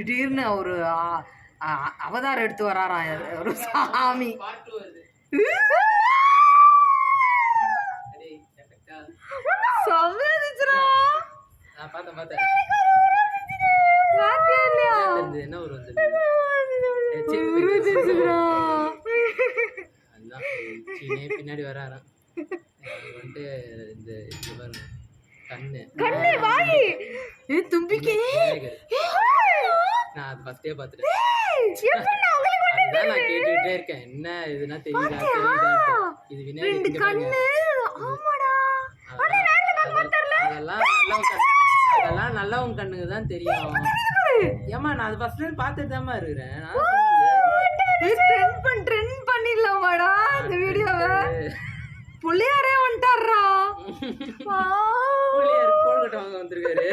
திடீர்னு ஒரு அவதாரம் எடுத்து வராரா ஒரு சாமி. பின்னாடி வராராம் வந்துட்டு இந்த பாருங்க கண்ணு தும்பிக்கை. நான் அது ஃபர்ஸ்டே பார்த்துட்டேன். அதான் நான் கேட்டுக்கிட்டே இருக்கேன் என்ன இதுனா தெரியுதா இது விநாயகர் கண்ணு. அதெல்லாம் நல்லவங்க கண்ணுக்கு தான் தெரியும். ஏமா நான் அது ஃபர்ஸ்ட் பார்த்துட்டு தான் இருக்கிறேன். ட்ரெண்ட் பண்ணிடலாமாடா இந்த வீடியோவை. புள்ளியாரே வந்துட்டாரா. புள்ளியார் கோல் கட்ட வாங்க வந்திருக்காரு.